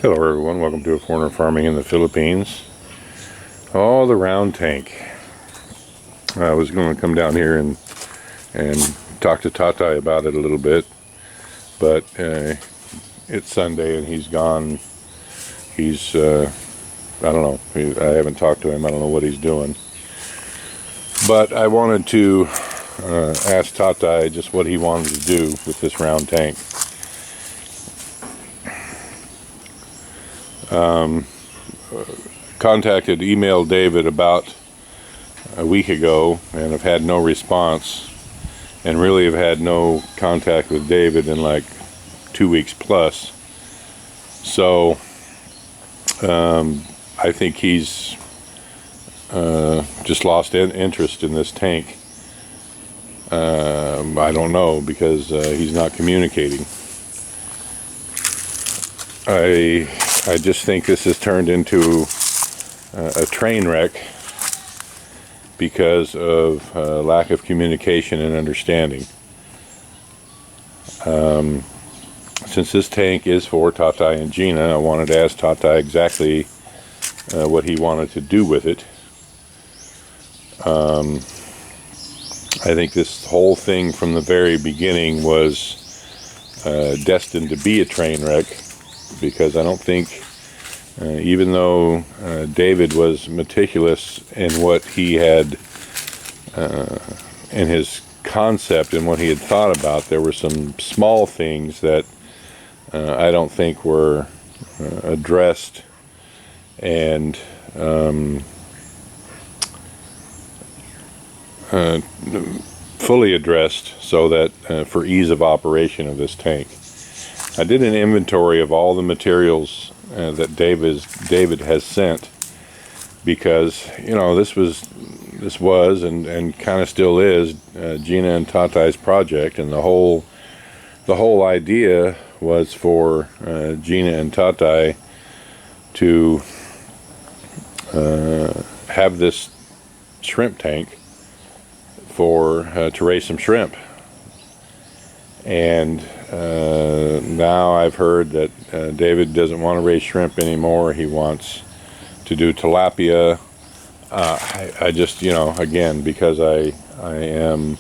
Hello everyone, welcome to A Foreigner Farming in the Philippines. Oh, the round tank. I was going to come down here and talk to Tatai about it a little bit, but it's Sunday and he's gone. He's, I don't know, I haven't talked to him, I don't know what he's doing. But I wanted to ask Tatai just what he wanted to do with this round tank. Emailed David about a week ago and have had no response, and really have had no contact with David in like 2 weeks plus. So I think he's just lost interest in this tank. I don't know, because he's not communicating. I just think this has turned into a train wreck because of lack of communication and understanding. Since this tank is for Tatai and Gina, I wanted to ask Tatai exactly what he wanted to do with it. I think this whole thing from the very beginning was destined to be a train wreck, because I don't think, even though David was meticulous in what he had, in his concept and what he had thought about, there were some small things that I don't think were addressed and fully addressed, so that for ease of operation of this tank. I did an inventory of all the materials that David has sent, because this was and kind of still is Gina and Tatai's project, and the whole idea was for Gina and Tatai to have this shrimp tank to raise some shrimp. And now I've heard that David doesn't want to raise shrimp anymore. He wants to do tilapia. I just, again, because I am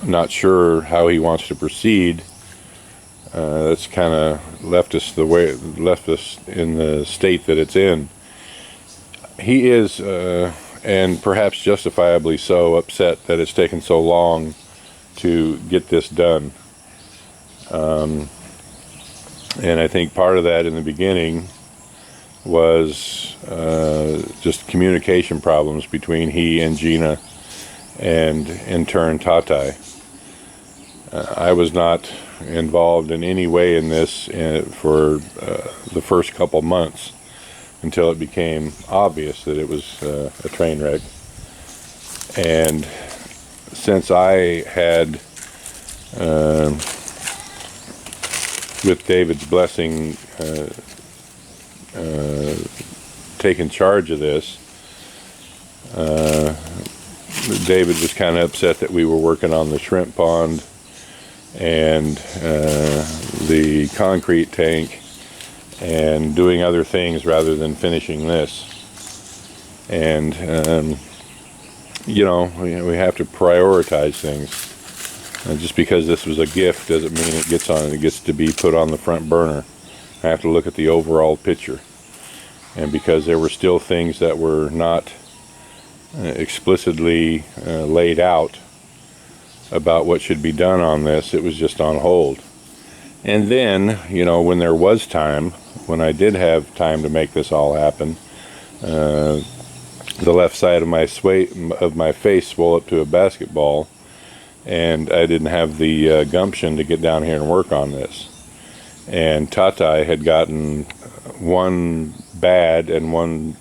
not sure how he wants to proceed, that's kind of left us in the state that it's in. He is, and perhaps justifiably so, upset that it's taken so long to get this done. And I think part of that in the beginning was just communication problems between he and Gina, and in turn Tatai. I was not involved in any way in this for the first couple months, until it became obvious that it was a train wreck. And since I had, with David's blessing, taken charge of this, David was kind of upset that we were working on the shrimp pond and the concrete tank and doing other things rather than finishing this. And we have to prioritize things. Just because this was a gift doesn't mean it gets to be put on the front burner. I have to look at the overall picture. And because there were still things that were not explicitly laid out about what should be done on this, it was just on hold. And then, when there was time, when I did have time to make this all happen, the left side of my face swelled up to a basketball, and I didn't have the gumption to get down here and work on this. And Tatai had gotten one bad and one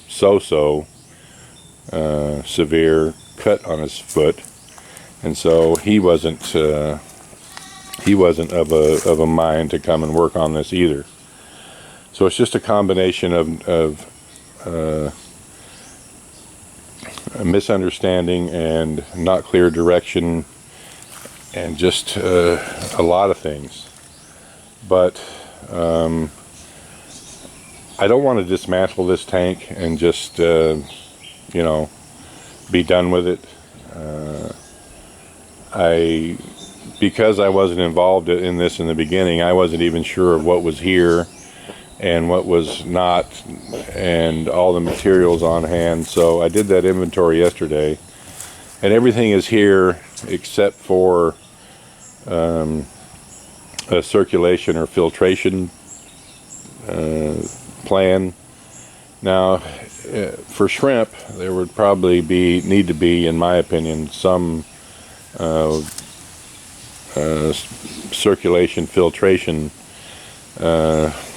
so-so severe cut on his foot, and so he wasn't of a mind to come and work on this either. So it's just a combination of a misunderstanding and not clear direction, and just a lot of things. But I don't want to dismantle this tank and just, you know, be done with it. Because I wasn't involved in this in the beginning, I wasn't even sure of what was here and what was not, and all the materials on hand. So I did that inventory yesterday, and everything is here except for a circulation or filtration plan. Now, for shrimp, there would probably need to be, in my opinion, some circulation filtration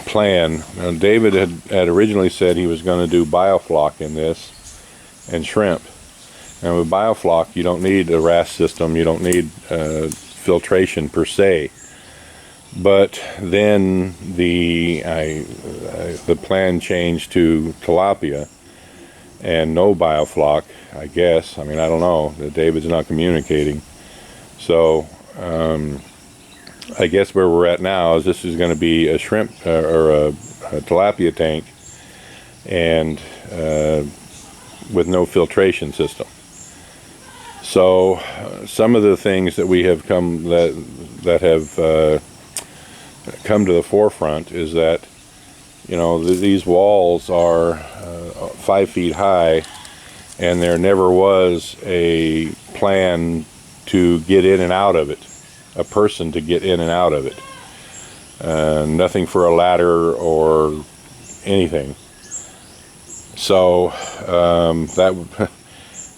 plan. Now, David had originally said he was going to do biofloc in this and shrimp. And with biofloc, you don't need a RAS system, you don't need filtration per se. But then the plan changed to tilapia and no biofloc, I guess. I mean, I don't know. David's not communicating. So I guess where we're at now is this is going to be a shrimp or a tilapia tank, and with no filtration system. So some of the things that we have come have come to the forefront is that, you know, these walls are 5 feet high, and there never was a plan to get in and out of it, a person to get in and out of it. Nothing for a ladder or anything. So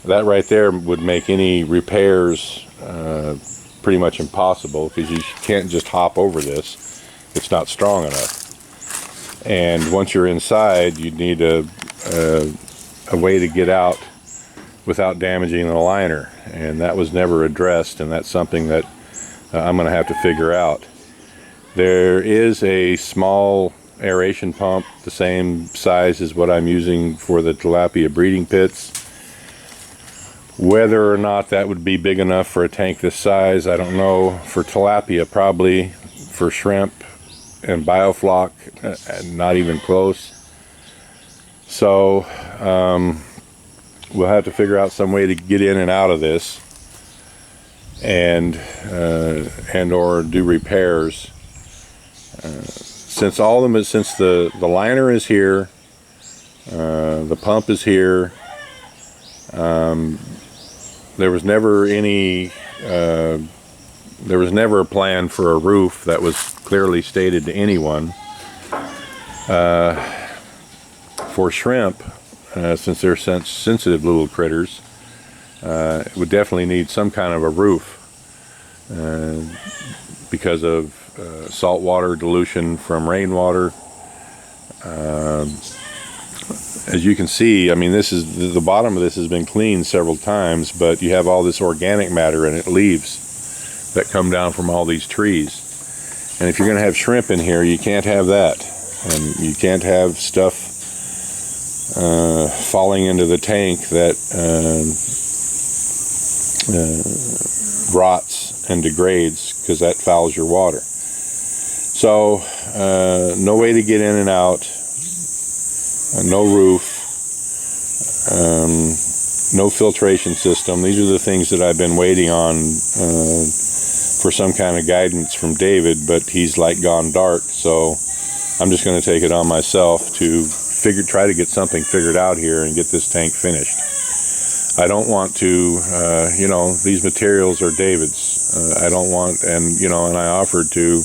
that right there would make any repairs pretty much impossible, because you can't just hop over this. It's not strong enough. And once you're inside, you'd need a way to get out without damaging the liner, and that was never addressed, and that's something that I'm going to have to figure out. There is a small aeration pump, the same size as what I'm using for the tilapia breeding pits. Whether or not that would be big enough for a tank this size, I don't know. For tilapia, probably. For shrimp and biofloc, not even close. So we'll have to figure out some way to get in and out of this, and or do repairs. Since the liner is here, the pump is here. There was never a plan for a roof that was clearly stated to anyone. For shrimp, since they're sensitive little critters, it would definitely need some kind of a roof because of saltwater dilution from rainwater. As you can see, I mean, this is the bottom of this has been cleaned several times, but you have all this organic matter in it, leaves that come down from all these trees. And if you're going to have shrimp in here, you can't have that, and you can't have stuff falling into the tank that rots and degrades, because that fouls your water. So no way to get in and out. No roof, no filtration system. These are the things that I've been waiting on for some kind of guidance from David, but he's like gone dark, so I'm just going to take it on myself to try to get something figured out here and get this tank finished. I don't want to, you know, these materials are David's. I don't want, and I offered to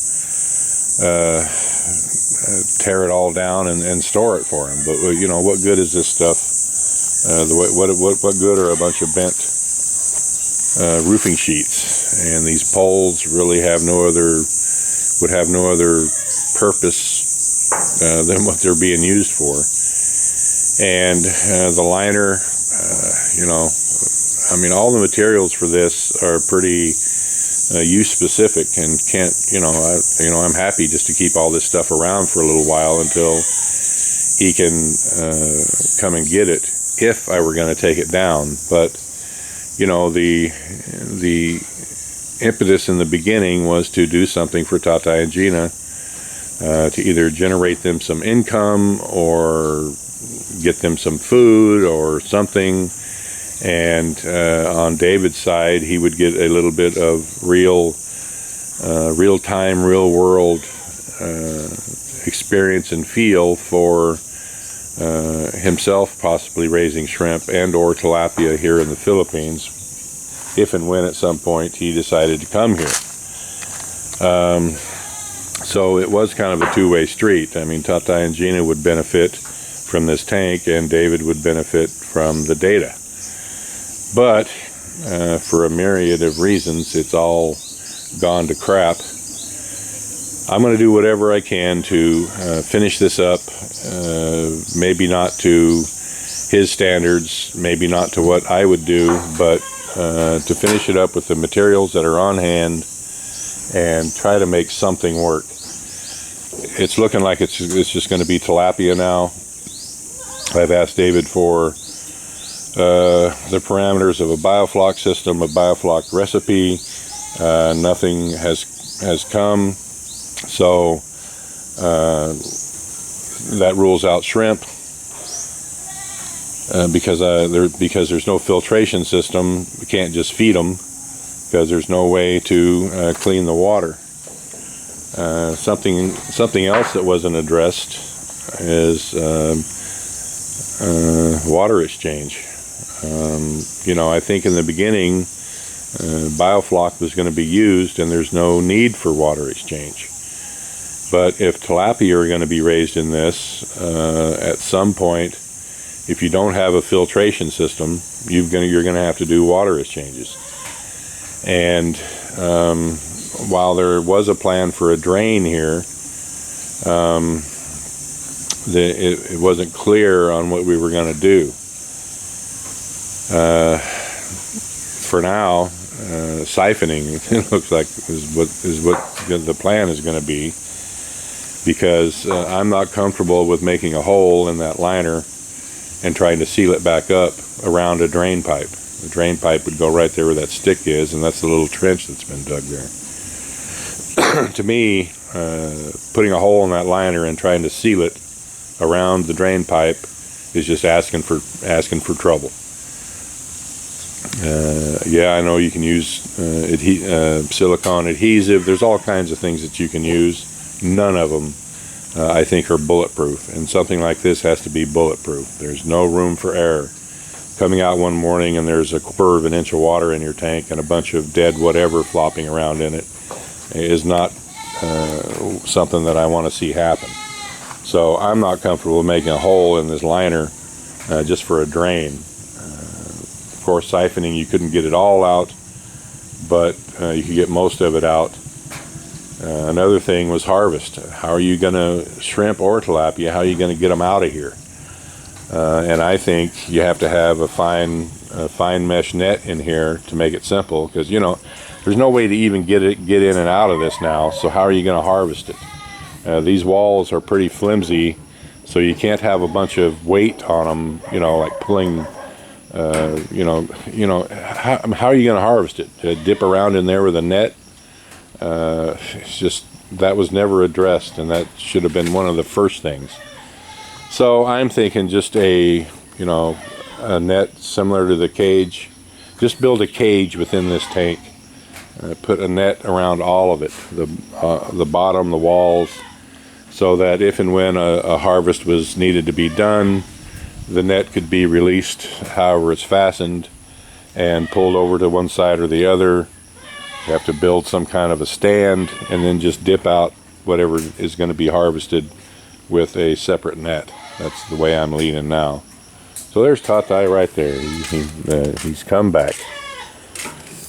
tear it all down and store it for him, but what good is this stuff? What good are a bunch of bent roofing sheets? And these poles really would have no other purpose than what they're being used for. And the liner, I mean, all the materials for this are pretty use specific, and can't, I'm happy just to keep all this stuff around for a little while until he can come and get it, if I were going to take it down. But the impetus in the beginning was to do something for Tata and Gina to either generate them some income or get them some food or something. And on David's side, he would get a little bit of real-time, real-world experience and feel for himself possibly raising shrimp and or tilapia here in the Philippines, if and when at some point he decided to come here. So it was kind of a two-way street. I mean, Tatay and Gina would benefit from this tank, and David would benefit from the data. But for a myriad of reasons, it's all gone to crap. I'm going to do whatever I can to finish this up, maybe not to his standards, maybe not to what I would do, but to finish it up with the materials that are on hand and try to make something work. It's looking like it's just going to be tilapia now. I've asked David for the parameters of a biofloc system, a biofloc recipe. Nothing has come, so that rules out shrimp because there's no filtration system. We can't just feed them because there's no way to clean the water. Something else that wasn't addressed is water exchange. I think in the beginning biofloc was going to be used and there's no need for water exchange. But if tilapia are going to be raised in this, at some point, if you don't have a filtration system, you're going to have to do water exchanges. And while there was a plan for a drain here, it wasn't clear on what we were going to do. For now, siphoning, it looks like is what the plan is going to be, because I'm not comfortable with making a hole in that liner and trying to seal it back up around a drain pipe. The drain pipe would go right there where that stick is, and that's the little trench that's been dug there. To me, putting a hole in that liner and trying to seal it around the drain pipe is just asking for trouble. Yeah, I know you can use silicone adhesive. There's all kinds of things that you can use. None of them, I think, are bulletproof. And something like this has to be bulletproof. There's no room for error. Coming out one morning and there's a quarter of an inch of water in your tank and a bunch of dead whatever flopping around in it is not something that I want to see happen. So I'm not comfortable making a hole in this liner just for a drain. Of course, siphoning, you couldn't get it all out, but you could get most of it out. Another thing was harvest. How are you going to, shrimp or tilapia, how are you going to get them out of here? And I think you have to have a fine mesh net in here to make it simple, because there's no way to even get in and out of this now. So how are you going to harvest it? These walls are pretty flimsy, so you can't have a bunch of weight on them. Like pulling. How are you going to harvest it? Dip around in there with a net? It's just, that was never addressed, and that should have been one of the first things. So I'm thinking just a net similar to the cage. Just build a cage within this tank. Put a net around all of it, the bottom, the walls, so that if and when a harvest was needed to be done, the net could be released however it's fastened and pulled over to one side or the other. You have to build some kind of a stand and then just dip out whatever is going to be harvested with a separate net. That's the way I'm leaning now. So there's Tatay right there. He's come back.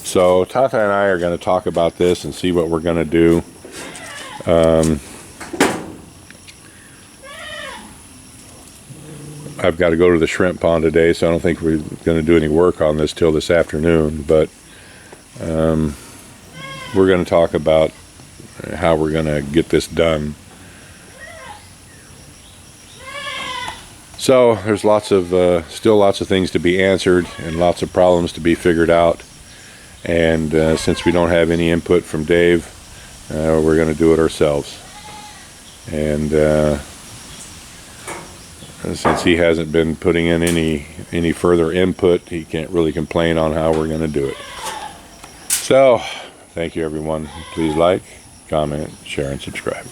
So Tatay and I are going to talk about this and see what we're going to do. I've got to go to the shrimp pond today, so I don't think we're going to do any work on this till this afternoon, but we're going to talk about how we're going to get this done. So there's still lots of things to be answered and lots of problems to be figured out, and since we don't have any input from Dave, we're going to do it ourselves. And since he hasn't been putting in any further input, he can't really complain on how we're going to do it. So, thank you everyone. Please like, comment, share, and subscribe.